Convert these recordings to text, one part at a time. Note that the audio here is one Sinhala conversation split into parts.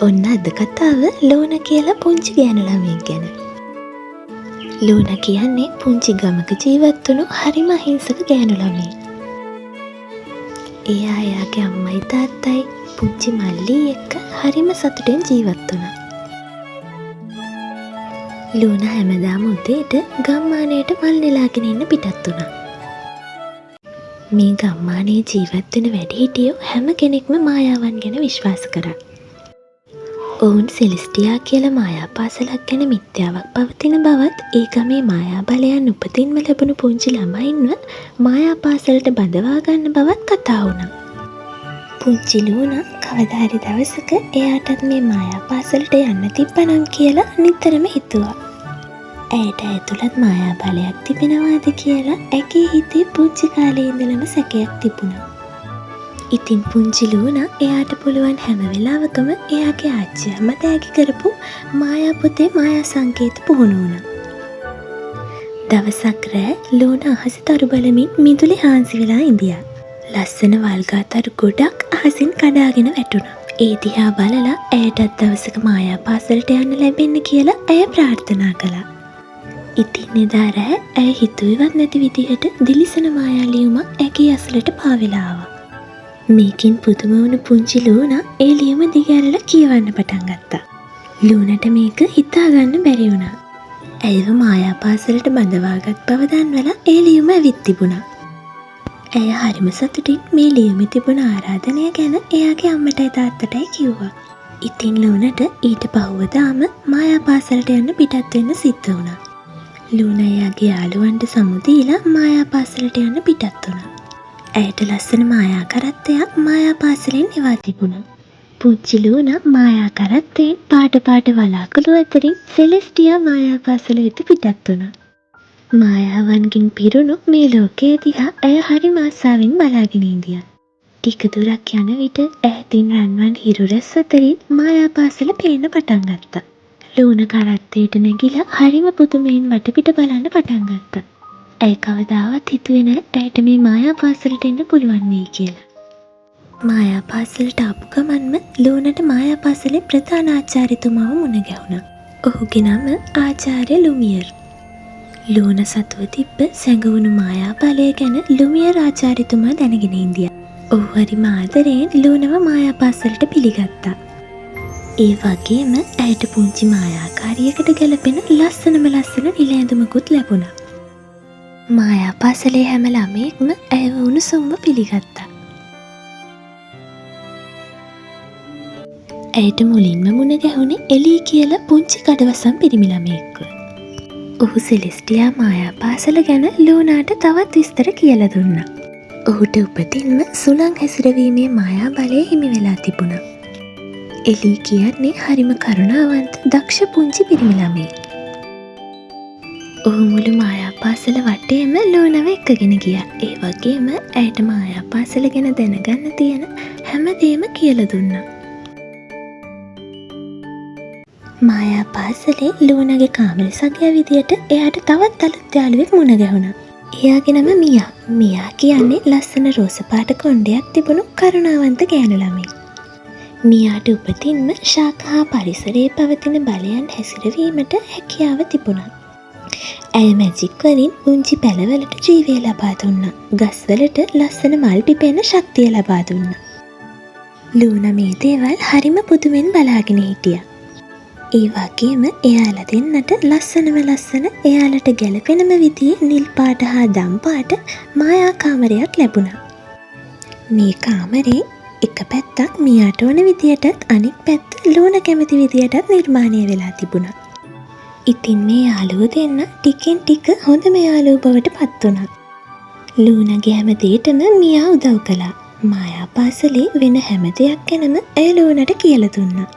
ඔන්න අද කතාව ලෝන කියලා පුංචි ගෑනු ළමයෙක් ගැන. ලෝන කියන්නේ පුංචි ගමක ජීවත් වුණු හරිම අහිංසක ගෑනු ළමයෙක්. එයාගේ අම්මයි තාත්තයි පුංචි මල්ලී එක්ක හරිම සතුටෙන් ජීවත් වුණා. ලෝන හැමදාම උදේට ගම්මානයට මල් නෙලාගෙන ඉන්න පිටත් වුණා. මේ ගම්මානයේ ජීවත් වෙන වැඩිහිටියෝ හැම කෙනෙක්ම මායාවන් ගැන විශ්වාස කරා. ඔවුන් සෙලෙස්ටියා කියලා මායා පාසලක් ගැන මිත්‍යාවක් පවතින බවත් ඒ ගමේ මායා බලයන් උපතින්ම ලැබුණු පුංචි ළමයින්ව මායා පාසලට බඳවා ගන්න බවත් කතා වුණා. පුංචි ලූනා කවදා හරි දවසක එයාටත් මේ මායා පාසලට යන්න තිබ්බනම් කියලා නිතරම හිතුවා. ඇයට ඇතුළත් මායා බලයක් තිබෙනවාද කියලා ඇගේ හිතේ පුංචි කාලේ ඉඳලම සැකයක් තිබුණා. ඉතින් පුංචි ලූනා එයාට පුළුවන් හැම වෙලාවකම එයාගේ ආච්චි අම්මා තෑගි කරපු මායා පොතේ මායා සංකේත පුහුණු වුණා. දවසක් රෑ ලූනා අහස තරු බලමින් මිදුලේ හාන්සි වෙලා ඉඳියා. ලස්සන වල්ගාතරු ගොඩක් අහසින් කඩාගෙන වැටුණා. ඒ දිහා බලලා ඇයටත් දවසක මායා පාසලට යන්න ලැබෙන්න කියලා ඇය ප්‍රාර්ථනා කළා. ඉතින් එදා රෑ ඇය හිතුවේවත් නැති විදිහට දිලිසෙන මායා ලියුමක් ඇගේ අසලට පාවෙලා ආවා. මේකින් පුදුම වුණු පුංචි ලූනා ඒ ලියුම දිගහැරලා කියවන්න පටන් ගත්තා. ලූනට මේක හිතාගන්න බැරි වුණා. ඇයව මායා පාසලට බඳවාගත් බව දන්වලා ඒ ලියුම ඇවිත් තිබුණා. ඇය හරිම සතුටින් මේ ලියුමේ තිබුණ ආරාධනය ගැන එයාගේ අම්මටයි තාත්තටයි කිව්වා. ඉතින් ලූනට ඊට පහුවදාම මායා පාසලට යන්න පිටත් වෙන්න සිද්ධ වුණා. ලූනා එයාගේ යාළුවන්ට සමු දීලා මායා පාසලට යන්න පිටත් වුණා. ඇයට ලස්සන මායා කරත්තයක් මායා පාසලෙන් එවා තිබුණා. පුංචි ලූනා මායා කරත්තෙන් පාට වලාකුළු අතරින් සෙලෙස්ටියා මායා පාසල වෙත පිටත් වුණා. මායාවන්ගෙන් පිරුණු මේ ලෝකයේ දිහා ඇය හරිම ආසාවෙන් බලාගෙන ඉඳියා. ටික දුරක් යන විට ඈතින් රන්වන් හිරු රැස් අතරින් මායා පාසල පේන්න පටන් ගත්තා. ලූනා කරත්තයට නැගිලා හරිම පුදුමයෙන් වටපිට බලන්න පටන් ගත්තා. ඇය කවදාවත් හිතුවේ නෑ ඇයට මේ මායා පාසලට එන්න පුළුවන් වෙයි කියලා. මායා පාසලට ආපු ගමන්ම ලූනට මායා පාසලේ ප්‍රධාන ආචාර්යතුමාව මුණ ගැහුණා. ඔහුගේ නම ආචාර්ය ලුමියර්. ලූනා සතුව තිබ්බ සැඟවුණු මායා බලය ගැන ලුමියර් ආචාර්යතුමා දැනගෙන ඉඳියා. ඔහු හරිම ආදරයෙන් ලූනව මායා පාසලට පිළිගත්තා. ඒ වගේම ඇයට පුංචි මායාකාරියකට ගැලපෙන ලස්සන නිල ඇඳුමකුත් ලැබුණා. මායා පාසලේ හැම ළමයෙක්ම ඇයව උණුසුම්ව පිළිගත්තා. ඇයට මුලින්ම මුණ ගැහුණේ එලී කියලා පුංචි කඩවසම් පිරිමි ළමයෙක්ව. ඔහු සෙලෙස්ටියා මායා පාසල ගැන ලූනාට තවත් විස්තර කියලා දුන්නා. ඔහුට උපතින්ම සුළං හැසිරවීමේ මායා බලය හිමි වෙලා තිබුණා. එලී කියන්නේ හරිම කරුණාවන්ත දක්ෂ පුංචි පිරිමි ළමයෙක්. ඔහු මුළු මායා පාසල වටේම ලූනව එක්කගෙන ගියා. ඒ වගේම ඇයට මායා පාසල ගැන දැනගන්න තියෙන හැමදේම කියලා දුන්නා. මායා පාසලේ ලූනාගේ කාමර සගයා විදියට එයාට තවත් අලුත් යාළුවෙක් මුණ ගැහුණා. එයාගේ නම මියා. මියා කියන්නේ ලස්සන රෝස පාට කොණ්ඩයක් තිබුණු කරුණාවන්ත ගෑනු ළමයෙක්. මියාට උපතින්ම ශාක හා පරිසරයේ පවතින බලයන් හැසිරවීමට හැකියාව තිබුණා. ඇය මැජික් වලින් පුංචි පැලවලට ජීවය ලබා දුන්නා. ගස්වලට ලස්සන මල් පිපෙන ශක්තිය ලබා දුන්නා. ලූනා මේ දේවල් හරිම පුදුමෙන් බලාගෙන හිටියා. ඒ වගේම එයාලා දෙන්නට ලස්සන එයාලට ගැලපෙනම විදිහේ නිල් පාට හා දම් පාට මායා කාමරයක් ලැබුණා. මේ කාමරේ එක පැත්තක් මියාට ඕන විදියටත් අනෙක් පැත්ත ලූනා කැමති විදියටත් නිර්මාණය වෙලා තිබුණා. ඉතින් මේ යාළුවෝ දෙන්න ටිකෙන් ටික හොඳම යාළුවෝ බවට පත් වුණා. ලූනාගේ හැම දෙයකටම මියා උදව් කළා. මායා පාසලේ වෙන හැම දෙයක් ගැනම ඇය ලූනාට කියලා දුන්නා.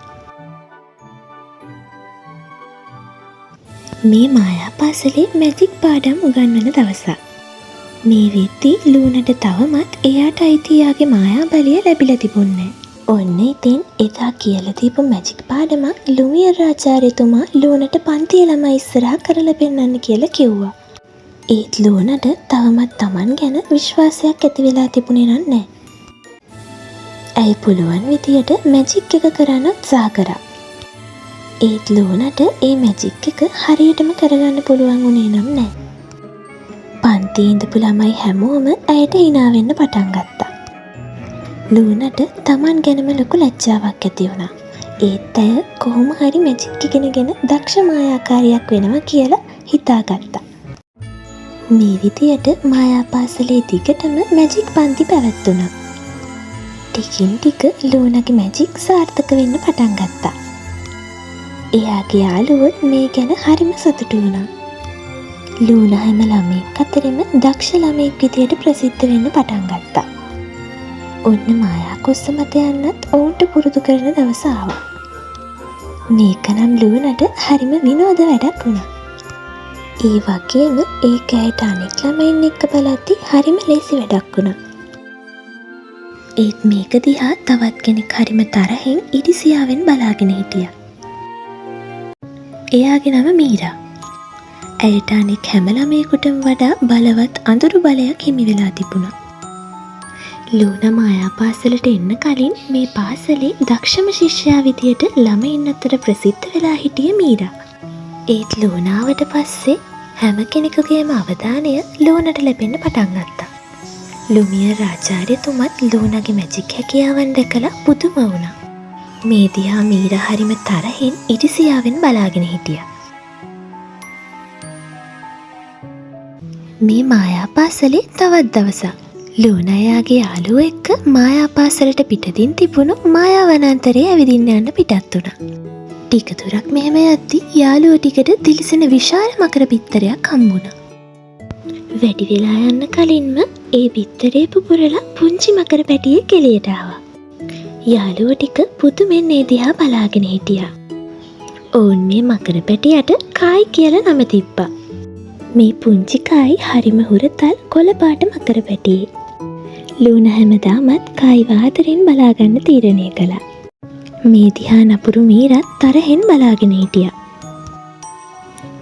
මේ මායා පාසලේ මැජික් පාඩම් උගන්වන දවසක්. මේ වෙද්දී ලූනාට තවමත් එයාට අයිති යාගේ මායා බලය ලැබිලා තිබුණේ. ඔන්න ඉතින් එදා කියලා දීපු මැජික් පාඩමක් ලුමියර් ආචාර්යතුමා ලූනාට පන්තියේ ළමයි ඉස්සරහා කරලා පෙන්නන්න කියලා කිව්වා. ඒත් ලූනාට තවමත් Taman ගැන විශ්වාසයක් ඇති වෙලා තිබුණේ නැහැ. ඇයි පුළුවන් විදියට මැජික් එක කරන්න උත්සාහ කරා. ඒත් ලූනට ඒ මැජික් එක හරියටම කරගන්න පුළුවන් වුණේ නම් නෑ. පන්තියේ ඉඳපු ළමයි හැමෝම ඇයට hina වෙන්න පටන් ගත්තා. ලූනට Taman ගැනම ලොකු ලැජ්ජාවක් ඇති වුණා. ඒත් ඇය කොහොම හරි මැජික් ඉගෙනගෙන දක්ෂ මායාකාරියක් වෙනවා කියලා හිතාගත්තා. මේ විදියට මායා පාසලේ දිගටම මැජික් පන්ති පැවැත්වුණා. ටිකින් ටික ලූනගේ මැජික් සාර්ථක වෙන්න පටන් ගත්තා. එයාගේ යාළුවොත් මේ ගැන හරිම සතුටු වුණා. ලූනා හැම ළමයෙක් අතරෙම දක්ෂ ළමයෙක් විදියට ප්‍රසිද්ධ වෙන්න පටන් ගත්තා. ඔන්න මායා කොස්ස මත යන්නත් ඔවුන්ට පුරුදු කරන දවස ආවා. මේක නම් ලූනට හරිම විනෝද වැඩක් වුණා. ඒ වගේම ඒක ඇයට අනෙක් ළමයින් එක්ක බලද්දි හරිම ලේසි වැඩක් වුණා. ඒත් මේක දිහා තවත් කෙනෙක් හරිම තරහින් ඉරිසියාවෙන් බලාගෙන හිටියා. එයාගේ නම මීරා. ඇයට අනෙක් හැම ළමයෙකුටම වඩා බලවත් අඳුරු බලයක් හිමි වෙලා තිබුණා. ලූනා මායා පාසලට එන්න කලින් මේ පාසලේ දක්ෂම ශිෂ්‍යයා විදියට ළමයින් අතර ප්‍රසිද්ධ වෙලා හිටිය මීරා. ඒත් ලූනාවට පස්සේ හැම කෙනෙකුගේම අවධානය ලූනට ලැබෙන්න පටන් ගත්තා. ලුමියර් ආචාර්යතුමත් ලූනාගේ මැජික් හැකියාවන් දැකලා පුදුම වුණා. මේ දිහා මීරා හරිම තරහින් ඉරිසියාවෙන් බලාගෙන හිටියා. මේ මායා පාසලේ තවත් දවසක් ලූනා එයාගේ යාළුවෝ එක්ක මායා පාසලට පිටතින් තිබුණු මායා වනාන්තරයේ ඇවිදින්න යන්න පිටත් වුණා. ටික දුරක් මෙහෙම යද්දි යාළුවෝ ටිකට දිලිසෙන විශාල මකර බිත්තරයක් හම්බුණා. වැඩි වෙලා යන්න කලින්ම ඒ බිත්තරේ පුපුරලා පුංචි මකර පැටියෙක් එළියට ආවා. යාළුවෝ ටික පුදුමෙන් ඒ දිහා බලාගෙන හිටියා. ඔවුන් මේ මකර පැටියට කායි කියලා නම තිබ්බා. මේ පුංචි කායි හරිම හුරතල් කොළ පාට මකර පැටියෙක්. ලූනා හැමදාමත් කායි ආදරෙන් බලාගන්න තීරණය කළා. මේ දිහා නපුරු මීරත් තරහෙන් බලාගෙන හිටියා.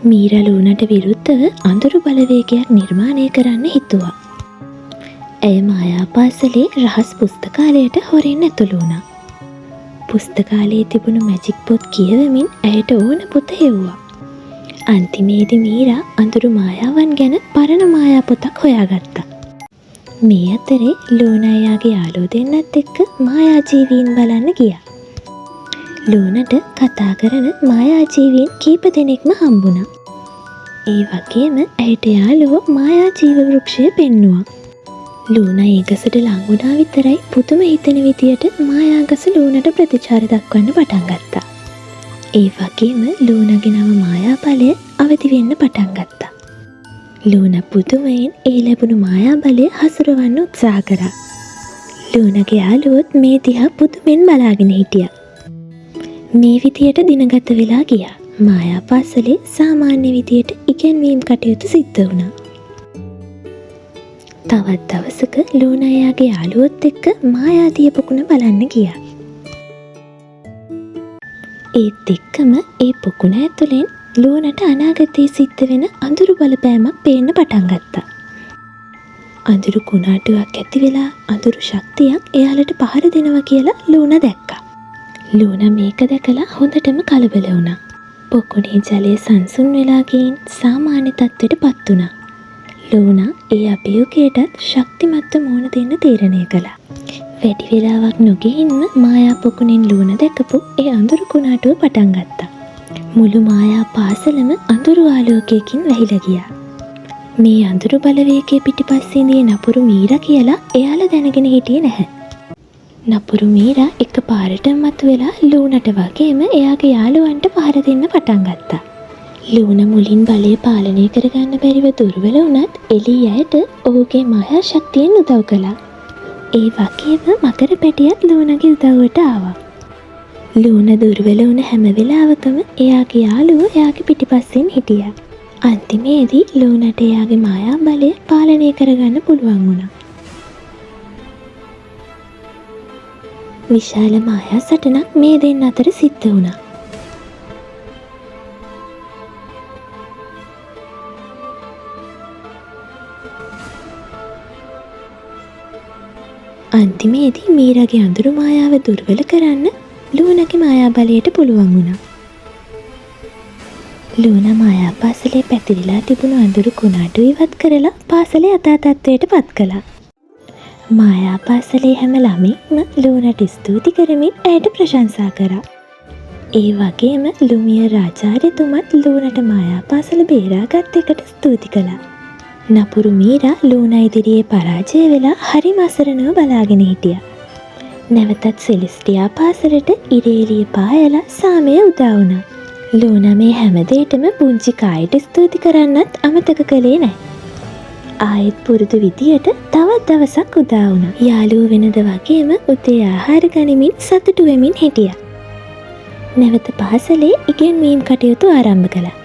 මීරා ලූනාට විරුද්ධව අඳුරු බලවේගයක් නිර්මාණය කරන්න හිතුවා. ඇය මායා පාසලේ රහස් පුස්තකාලයට හොරෙන් ඇතුළු වුණා. පුස්තකාලයේ තිබුණු මැජික් පොත් කියවමින් ඇයට ඕන පොත හෙව්වා. අන්තිමේදී මීරා අඳුරු මායාවන් ගැන පරණ මායා පොතක් හොයාගත්තා. මේ අතරේ ලූනා එයාගේ යාළුවෝ දෙන්නත් එක්ක මායා ජීවීන් බලන්න ගියා. ලූනට කතා කරන මායා ජීවීන් කීප දෙනෙක්ම හම්බුණා. ඒ වගේම ඇයට යාළුවෝ මායා ජීව වෘක්ෂය පෙන්නුවා. ලූනා ඒ ගසට ලං වුණා විතරයි පුදුම හිතෙන විදියට මායා ගස ලූනට ප්‍රතිචාර දක්වන්න පටන් ගත්තා. ඒ වගේම ලූනාගේ නව මායා බලය අවදි වෙන්න පටන් ගත්තා. ලූනා පුදුමයෙන් ඒ ලැබුණු මායා බලය හසුරවන්න උත්සාහ කරා. ලූනාගේ යාළුවොත් මේ දිහා පුදුමෙන් බලාගෙන හිටියා. මේ විදියට දින ගත වෙලා ගියා. මායා පාසලේ සාමාන්‍ය විදියට ඉගෙනීම් කටයුතු සිද්ධ වුණා. තවත් දවසක ලූනා එයාගේ යාළුවොත් එක්ක මායාදිය පොකුණ බලන්න ගියා. ඒත් එක්කම ඒ පොකුණ ඇතුලෙන් ලූනට අනාගතයේ සිද්ධ වෙන අඳුරු බලපෑමක් පේන්න පටන් ගත්තා. අඳුරු කුණාටුවක් ඇති වෙලා අඳුරු ශක්තියක් එයාලට පහර දෙනවා කියලා ලූනා දැක්කා. ලූනා මේක දැකලා හොඳටම කලබල වුණා. පොකුණේ ජලය සංසුන් වෙලා ගින් සාමාන්‍ය තත්ත්වයට පත් වුණා. ලූනා ඒ අභියෝගයටත් ශක්තිමත්ව මුහුණ දෙන්න තීරණය කළා. වැඩි වෙලාවක් නොගෙහින්ම මායා පොකුණෙන් ලූනා දැකපු ඒ අඳුරු කුණාටුව පටන් ගත්තා. මුළු මායා පාසලම අඳුරු ආලෝකයකින් වැහිලා ගියා. මේ අඳුරු බලවේගයේ පිටිපස්සේ ඉඳී නපුරු මීරා කියලා එයාලා දැනගෙන හිටියේ නැහැ. නපුරු මීරා එකපාරටම මතුවෙලා ලූනාට වගේම එයාගේ යාළුවන්ට පහර දෙන්න පටන් ගත්තා. ලූනා මුලින් බලය පාලනය කරගන්න බැරිව දුර්වල වුණත් එළී අයට ඔහුගේ මායා ශක්තියෙන් උදව් කළා. ඒ වගේම මකර පැටියත් ලූනාගේ උදව්වට ආවා. ලූනා දුර්වල වුණ හැම වෙලාවකම එයාගේ යාළුවෝ එයාගේ පිටිපස්සෙන් හිටියා. අන්තිමේදී ලූනාට එයාගේ මායා බලය පාලනය කරගන්න පුළුවන් වුණා. විශාල මායා සටනක් මේ දෙන්න අතර සිද්ධ වුණා. අන්තිමේදී මීරාගේ අඳුරු මායාව දුර්වල කරන්න ලූනාගේ මායා බලයට පුළුවන් වුණා. ලූනා මායා පාසලේ පැතිරිලා තිබුණු අඳුරු කුණාටු ඉවත් කරලා පාසලේ යථා තත්ත්වයට පත් කළා. මායා පාසලේ හැම ළමෙක්ම ලූනාට ස්තුති කරමින් ඇයට ප්‍රශංසා කරා. ඒ වගේම ලුමියර් ආචාර්යතුමත් ලූනාට මායා පාසල බේරාගත් එකට ස්තුති කළා. නපුරු මීරා ලූනා ඉදිරියේ පරාජය වෙලා හරිම අසරණව බලාගෙන හිටියා. නැවතත් සෙලිස්ටියා පාසලට ඉරේලිය පායලා සාමය උදා වුණා. ලූනා මේ හැමදේටම පුංචි කායට ස්තුති කරන්නත් අමතක කළේ නැහැ. ආයෙත් පුරුදු විදියට තවත් දවසක් උදා වුණා. යාළුවෝ වෙනද වගේම උදේ ආහාර ගනිමින් සතුටු වෙමින් හිටියා. නැවත පාසලේ ඉගෙන්වීම් කටයුතු ආරම්භ කළා.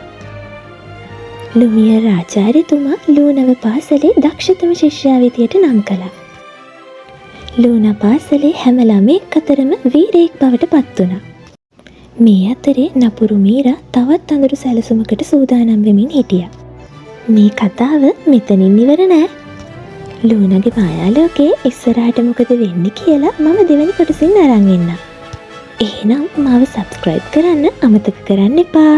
ලුමියර් ආචාර්යතුමා ලූනව පාසලේ දක්ෂතම ශිෂ්‍යයා විදියට නම් කළා. ලූනා පාසලේ හැම ළමෙක් අතරම වීරයෙක් බවට පත් වුණා. මේ අතරේ නපුරු මීරා තවත් අඳුරු සැලසුමකට සූදානම් වෙමින් හිටියා. මේ කතාව මෙතනින් ඉවර නෑ. ලූනාගේ මායාලෝකයේ ඉස්සරහට මොකද වෙන්නේ කියලා මම දෙවෙනි කොටසින් අරන් එන්නම්. එහෙනම් මාව සබ්ස්ක්‍රයිබ් කරන්න අමතක කරන්න එපා.